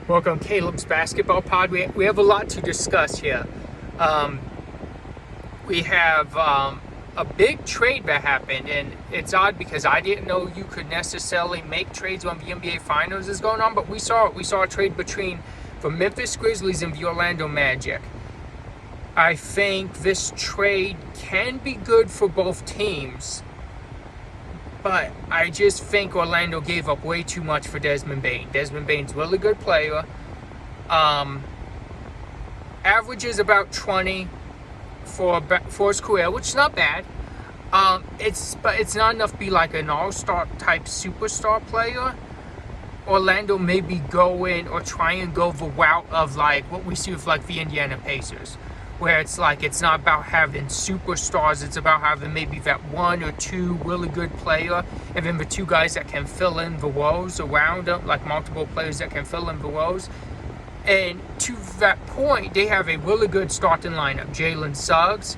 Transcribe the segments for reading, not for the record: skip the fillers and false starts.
Welcome, Caleb's Basketball Pod. We have a lot to discuss here. We have a big trade that happened, and it's odd because I didn't know you could necessarily make trades when the NBA Finals is going on, but we saw a trade between the Memphis Grizzlies and the Orlando Magic. I think this trade can be good for both teams, but I just think Orlando gave up way too much for Desmond Bane. Desmond Bane's a really good player. Averages about 20 for his career, which is not bad. But it's not enough to be like an all-star type superstar player. Orlando maybe go in or try and go the route of like what we see with like the Indiana Pacers, where it's like it's not about having superstars, it's about having maybe that one or two really good player, and then the two guys that can fill in the roles around them, like multiple players that can fill in the roles. And to that point, they have a really good starting lineup. Jalen Suggs,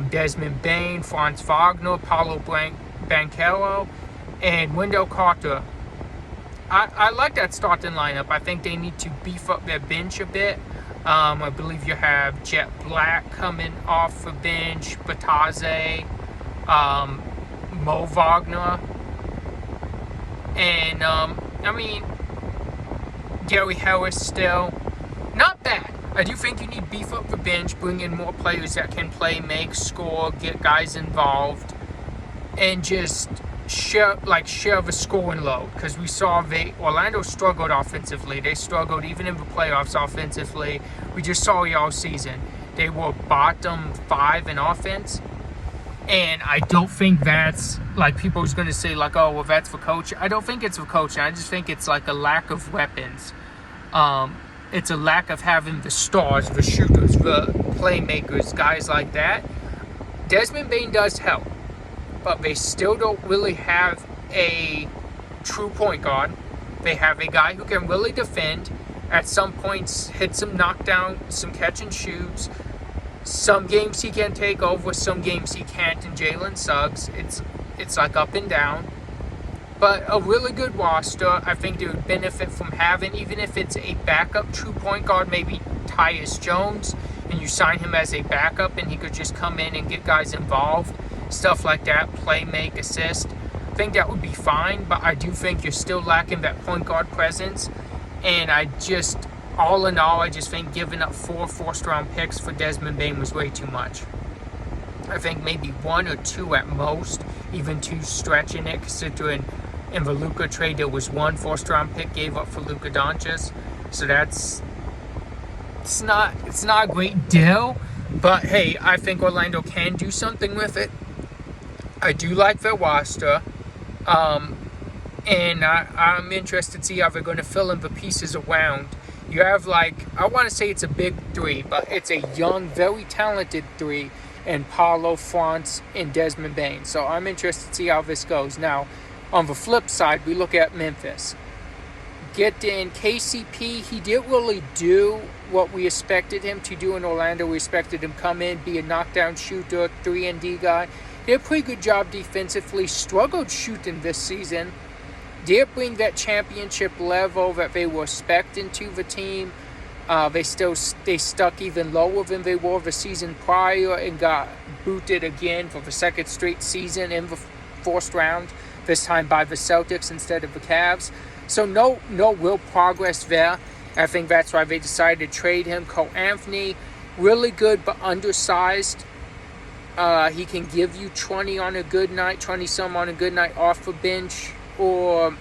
Desmond Bane, Franz Wagner, Paolo Banchero, and Wendell Carter. I like that starting lineup. I think they need to beef up their bench a bit. I believe you have Jet Black coming off the bench, Bataze, Mo Wagner, and Gary Harris still. Not bad. I do think you need beef up the bench, bring in more players that can play, make, score, get guys involved, and just share the scoring load, because we saw Orlando struggled offensively. They struggled even in the playoffs offensively. We just saw it all season. They were bottom 5 in offense, and I don't think that's like people are going to say like, oh well, that's for coach. I don't think it's for coaching. I just think it's like a lack of weapons. It's a lack of having the stars, the shooters, the playmakers, guys like that. Desmond Bane does help, but they still don't really have a true point guard. They have a guy who can really defend. At some points, hit some knockdown, some catch and shoots. Some games he can take over, some games he can't. In Jalen Suggs, it's like up and down. But a really good roster. I think they would benefit from having, even if it's a backup true point guard, maybe Tyus Jones, and you sign him as a backup, and he could just come in and get guys involved. Stuff like that, play, make, assist. I think that would be fine, but I do think you're still lacking that point guard presence. And all in all, I just think giving up 4 first-round picks for Desmond Bane was way too much. I think maybe 1 or 2 at most, even 2 stretching it, considering in the Luka trade there was 1 first-round pick gave up for Luka Doncic. So it's not a great deal, but hey, I think Orlando can do something with it. I do like their roster, and I'm interested to see how they're going to fill in the pieces around. You have I want to say it's a big 3, but it's a young, very talented 3, and Paolo, Franz, and Desmond Bane. So I'm interested to see how this goes. Now, on the flip side, we look at Memphis. Get in KCP, he didn't really do what we expected him to do in Orlando. We expected him to come in, be a knockdown shooter, 3-and-D guy. Did a pretty good job defensively, struggled shooting this season. Did bring that championship level that they were expecting to the team. They stuck even lower than they were the season prior and got booted again for the second straight season in the first round, this time by the Celtics instead of the Cavs. So no real progress there. I think that's why they decided to trade him. Cole Anthony, really good but undersized. He can give you 20 on a good night, 20-some on a good night off the bench, or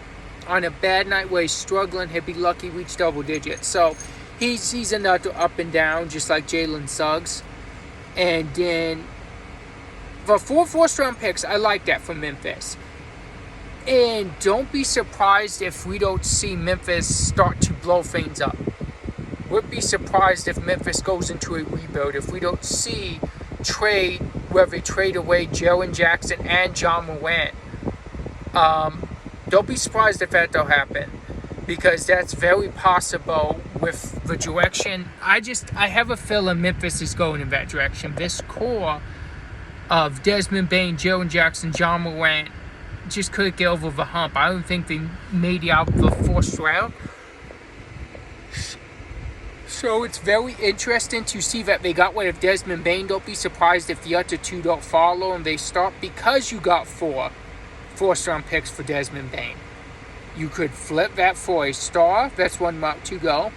on a bad night where he's struggling, he'll be lucky to reach double digits. So he's another up and down, just like Jalen Suggs. And then the 4 first-round picks, I like that for Memphis. And don't be surprised if we don't see Memphis start to blow things up. Would be surprised if Memphis goes into a rebuild, if we don't see where they trade away Jaren Jackson and John Morant. Don't be surprised if that don't happen, because that's very possible with the direction. I have a feeling Memphis is going in that direction. This core of Desmond Bane, Jaren Jackson, John Morant just couldn't get over the hump. I don't think they made it out the first round. So it's very interesting to see that they got rid of Desmond Bain. Don't be surprised if the other two don't follow and they start, because you got 4 first-round picks for Desmond Bain. You could flip that for a star. That's one route to go.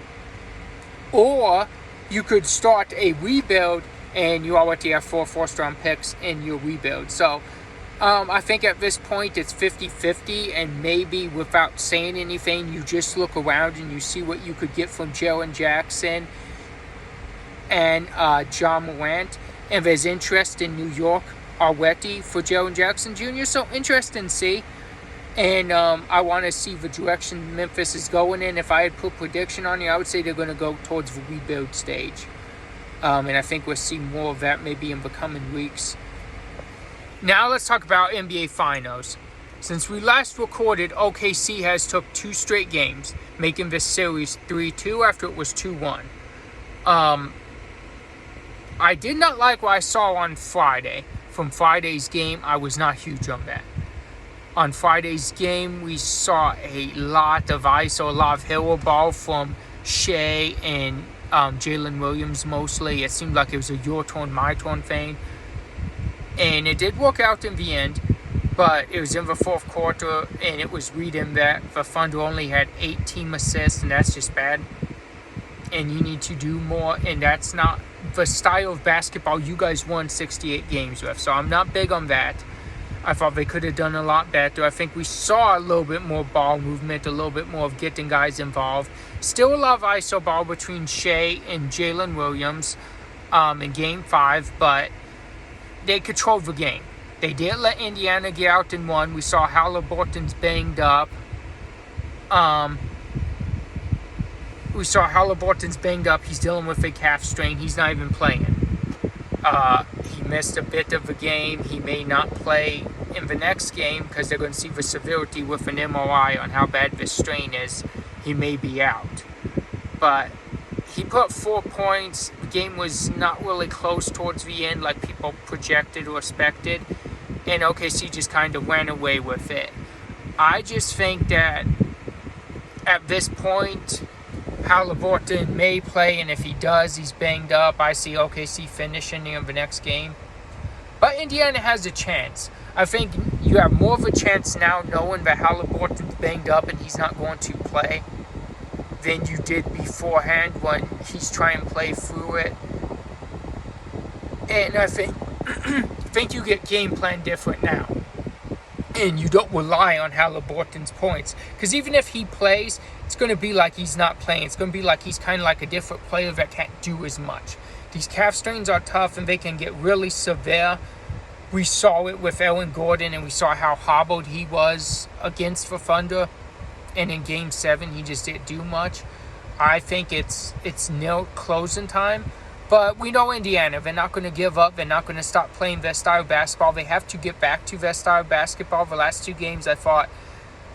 Or you could start a rebuild and you already have 4 first-round picks in your rebuild. So I think at this point it's 50-50, and maybe without saying anything, you just look around and you see what you could get from Jaren Jackson and John Morant. And there's interest in New York already for Jaren Jackson Jr., so interesting to see. And I want to see the direction Memphis is going in. If I had put prediction on it, I would say they're going to go towards the rebuild stage. And I think we'll see more of that maybe in the coming weeks. Now let's talk about NBA Finals. Since we last recorded, OKC has took 2 straight games, making this series 3-2 after it was 2-1. I did not like what I saw on Friday. From Friday's game, I was not huge on that. On Friday's game, we saw a lot of ISO, a lot of hero ball from Shea and Jalen Williams mostly. It seemed like it was a your turn, my turn thing. And it did work out in the end, but it was in the 4th quarter, and it was reading that the Thunder only had 8 team assists, and that's just bad. And you need to do more, and that's not the style of basketball you guys won 68 games with. So I'm not big on that. I thought they could have done a lot better. I think we saw a little bit more ball movement, a little bit more of getting guys involved. Still a lot of ISO ball between Shea and Jalen Williams in Game 5, but they controlled the game. They didn't let Indiana get out in 1. We saw Halliburton's banged up. He's dealing with a calf strain. He's not even playing. He missed a bit of the game. He may not play in the next game because they're going to see the severity with an MRI on how bad this strain is. He may be out. But he put up 4 points. The game was not really close towards the end like people projected or expected. And OKC just kind of went away with it. I just think that at this point, Halliburton may play, and if he does, he's banged up. I see OKC finishing in the next game. But Indiana has a chance. I think you have more of a chance now knowing that Halliburton's banged up and he's not going to play than you did beforehand when he's trying to play through it. And I think you get game plan different now. And you don't rely on Halliburton's points. Because even if he plays, it's going to be like he's not playing. It's going to be like he's kind of like a different player that can't do as much. These calf strains are tough and they can get really severe. We saw it with Aaron Gordon, and we saw how hobbled he was against the Thunder. And in Game 7, he just didn't do much. I think it's nil closing time. But we know Indiana. They're not going to give up. They're not going to stop playing their style of basketball. They have to get back to their style of basketball. The last 2 games, I thought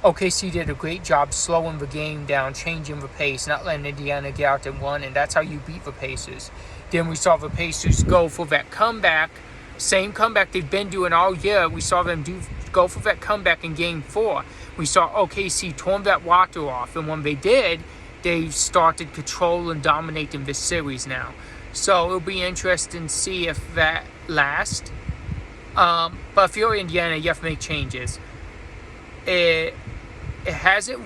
OKC did a great job slowing the game down, changing the pace, not letting Indiana get out and 1, and that's how you beat the Pacers. Then we saw the Pacers go for that comeback, same comeback they've been doing all year. We saw them go for that comeback in Game 4. We saw OKC turn that water off, and when they did, they started control and dominating this series now. So it'll be interesting to see if that lasts. But if you're Indiana, you have to make changes. It hasn't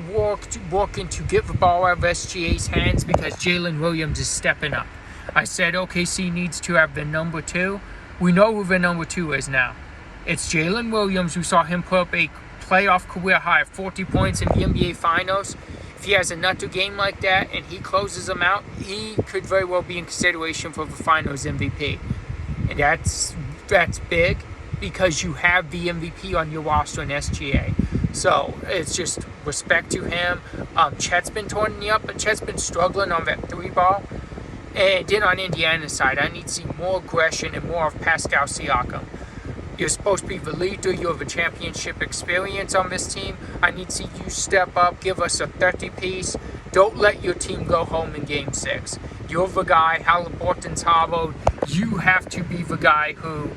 working to get the ball out of SGA's hands because Jalen Williams is stepping up. I said OKC needs to have the number 2. We know who the number 2 is now. It's Jalen Williams. We saw him put up a playoff career high of 40 points in the NBA Finals. If he has another game like that and he closes them out, he could very well be in consideration for the Finals MVP. And that's big because you have the MVP on your roster in SGA. So it's just respect to him. Chet's been turning up, but Chet's been struggling on that 3 ball. And then on Indiana's side, I need to see more aggression and more of Pascal Siakam. You're supposed to be the leader. You have a championship experience on this team. I need to see you step up, give us a 30-piece. Don't let your team go home in Game 6. You're the guy. Halliburton's hobbled. You have to be the guy who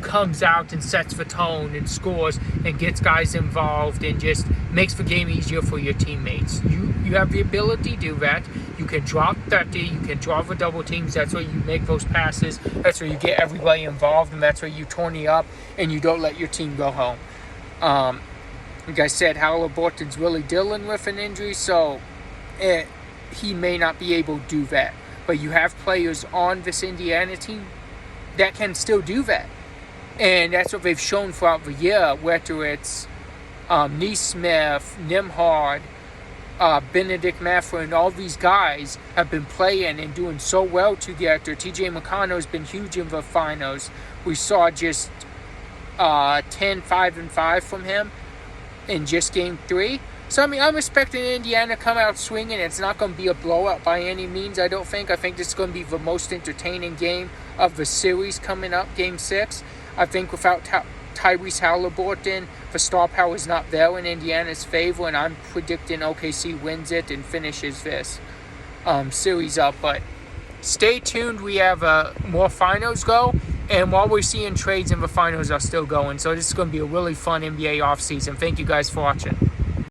comes out and sets the tone and scores and gets guys involved and just makes the game easier for your teammates. You have the ability to do that. You can drop 30, you can draw the double teams. That's where you make those passes. That's where you get everybody involved, and that's where you tourney up and you don't let your team go home. Like I said, Halliburton's really dealing with an injury, so he may not be able to do that. But you have players on this Indiana team that can still do that. And that's what they've shown throughout the year, whether it's Neesmith, Nimhard, Benedict Mathurin, all these guys have been playing and doing so well together. TJ McConnell's been huge in the finals. We saw just 10, 5, and 5 from him in just game 3. So, I mean, I'm expecting Indiana to come out swinging. It's not going to be a blowout by any means, I don't think. I think this is going to be the most entertaining game of the series coming up, Game 6. I think without Tyrese Halliburton, the star power is not there in Indiana's favor, and I'm predicting OKC wins it and finishes this series up. But stay tuned. We have more finals go, and while we're seeing trades in the finals are still going. So this is going to be a really fun NBA offseason. Thank you guys for watching.